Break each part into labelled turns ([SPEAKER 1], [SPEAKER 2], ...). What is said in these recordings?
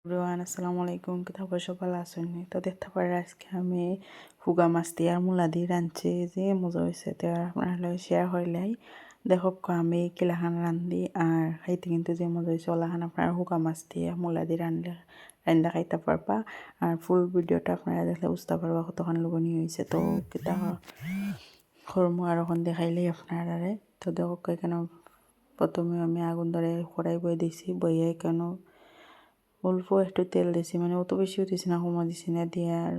[SPEAKER 1] Everyone আসসালামু আলাইকুম কি খবর সকাল আসেনি তো দেখতে পারে আজকে আমি ফুগা মাছ দিয়ে আর মূলা দিয়ে রাঁধছি যে মজা হয়েছে তো আপনার লগে শেয়ার হইলাই দেখো আমি কিলাখান রান্ধি আর খাইতে কিন্তু যে মজা হয়েছে ওলাখান আপনার ফুগা মাছ দিয়ে মূলা দিয়ে রান্ধা খাইতে পারবা আর ফুল ভিডিওটা আপনারা দেখলে বুঝতে পারবা কতক্ষণ লগনীয় হয়েছে তো কিতা খরমু আর ওখান দেখাইলেই আপনারা তো দেখো এখানে প্রথমে আমি আগুন ধরে কড়াই বয়ে দিয়েছি বইয়ে কেন অল্প একটু তেল দিছি মানে অত বেশিও দিছি না কমা দিছি না দিয়ে আর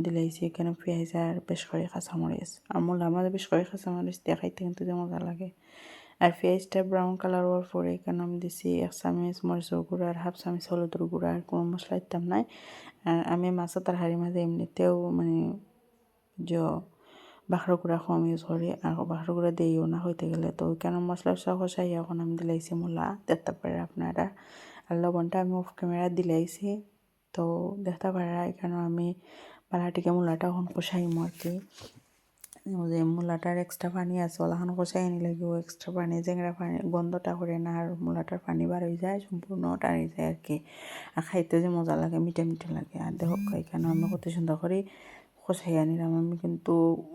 [SPEAKER 1] দিলাইছি এখানে পেঁয়াজ আর বেশ করে কাঁচামরিচ আর মূলা আমার বেশ করে কাঁচামরিচ দিয়ে খাইতে কিন্তু যে মজা লাগে আর পেঁয়াজটা ব্রাউন কালার হওয়ার পরে এখানে আমি দিছি 1 চামচ মরিচের গুঁড়া আর 1/2 চামচ হলুদের গুঁড়া আর কোনো মশলা দিতাম নাই আর আমি মাছের তরকারির মাঝে এমনিতেও মানে যে বাখর গুঁড়া কম ইউজ করি আর বাখর গুঁড়া দিইও না হইতে গেলে তো ওইখানে মশলা কষাই এখন আমি দিলাইছি মূলা দেখতে পারে আপনারা আর লবণটা আমি অফ ক্যামেরা দিলাইছি তো দেখতে পারে এখানে আমি পালাটিকে মূলাটা এখন কষাইম আর কি যে মূলাটার এক্সট্রা পানি আছে ওলাখান কষাই আনি লাগিব এক্সট্রা পানি জেংরা পানি গন্ধটা করে না আর মূলাটার পানি বার হয়ে যায় সম্পূর্ণ টানি যায় আর কি আর খাইতে যে মজা লাগে মিঠা মিঠা লাগে আর দেখো এখানে আমি কত সুন্দর করে কষাই আনিলাম আমি কিন্তু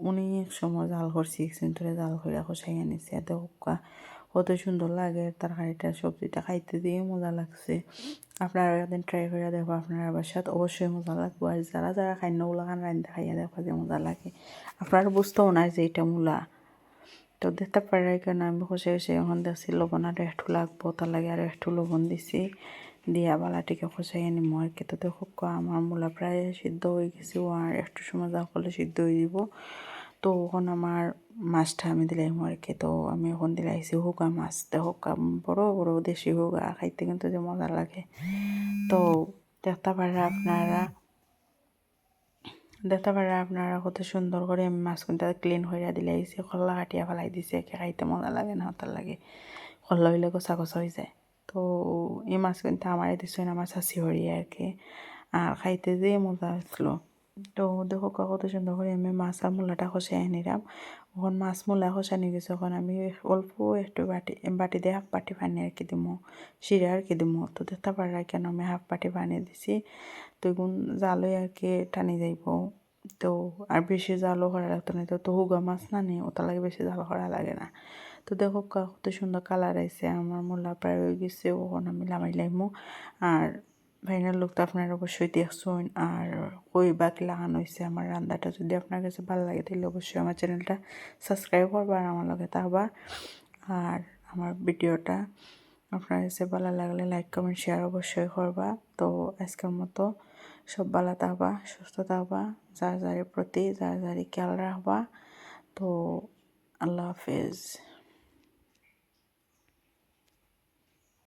[SPEAKER 1] অনেক সময় জাল করছি কিন্তু জাল করে কষাই আনিছি আর দেখো কত সুন্দর লাগে তরকারিটা সবজিটা খাইতে দিয়ে মজা লাগছে আপনারা একদিন ট্রাই করে দেখো আপনারা বাসাত অবশ্যই মজা লাগবে আর যারা যারা খাইনগুলো খান রান্না খাইয়া দেখো যে মজা লাগে আপনারা বুঝতেও না যে এটা মূলা তো দেখতে পারে কেন আমি কষে কষে এখন দেখছি লবণ আর একটু লাগবো তার লাগে আর একটু লবণ দিছি দিয়া বালাটিকে কষাই আনিমো আর কি তো দেখো আমার মূলা প্রায় সিদ্ধ হয়ে গেছে আর একটু সময় যা করলে সিদ্ধ হয়ে দিব তো এখন আমার মাছটা আমি দিলাম আর কি তো আমি এখন দিলাইছি হুগা মাছ তো হুগা বড় বড় দেশি হুগা খাইতে কিন্তু যে মজা লাগে তো দেখতে পারে আপনারা কত সুন্দর করে আমি মাছগুনটা ক্লিন হইয়া দিলাইছি খল্লা কাটিয়া ফেলাই দিছে খাইতে মজা লাগে না হতার লাগে খল্লা হইলে গোছা গোছা হয়ে যায় তো এই মাছগুনটা আমারে দিছে আমার শাশি হরিয়া আর কি আর খাইতে যে মজা আসলো তো দেখো কত সুন্দর করে আমি মাছ আর মূলাটা কষাই নিলাম এখন মাছ মূলা কষানি গেছে এখন আমি অল্প একটু বাটি দিয়ে হাফ বাটি পানি আর কি দিমো সিরা আর কি দিমো তো দেখতে পারা কেন আমি হাফ বাটি পানি দিছি তো এগুন জালই আর কি টানি যাইব তো আর বেশি জালও করা লাগতো না তো হুগা মাছ না নেই ওটা লাগে বেশি জাল করা লাগে না তো দেখো কত সুন্দর কালার আইছে আমার মূলা প্রায় হয়ে গেছে ওখান আমি লামাই লাইমো আর ফাইনাল লুকটা আপনারা অবশ্যই দেখছেন আর কই বা কি লাগানো হয়েছে আমার রান্নাটা যদি আপনার কাছে ভালো লাগে তাহলে অবশ্যই আমার চ্যানেলটা সাবস্ক্রাইব করবা আর আমার লগে থাকবা আর আমার ভিডিওটা আপনার কাছে ভালো লাগলে লাইক কমেন্ট শেয়ার অবশ্যই করবা তো আজকের মতো সব ভালো থাকবা সুস্থ থাকবা যার যারের প্রতি যার যারই খেয়াল রাখবা তো আল্লাহ হাফেজ।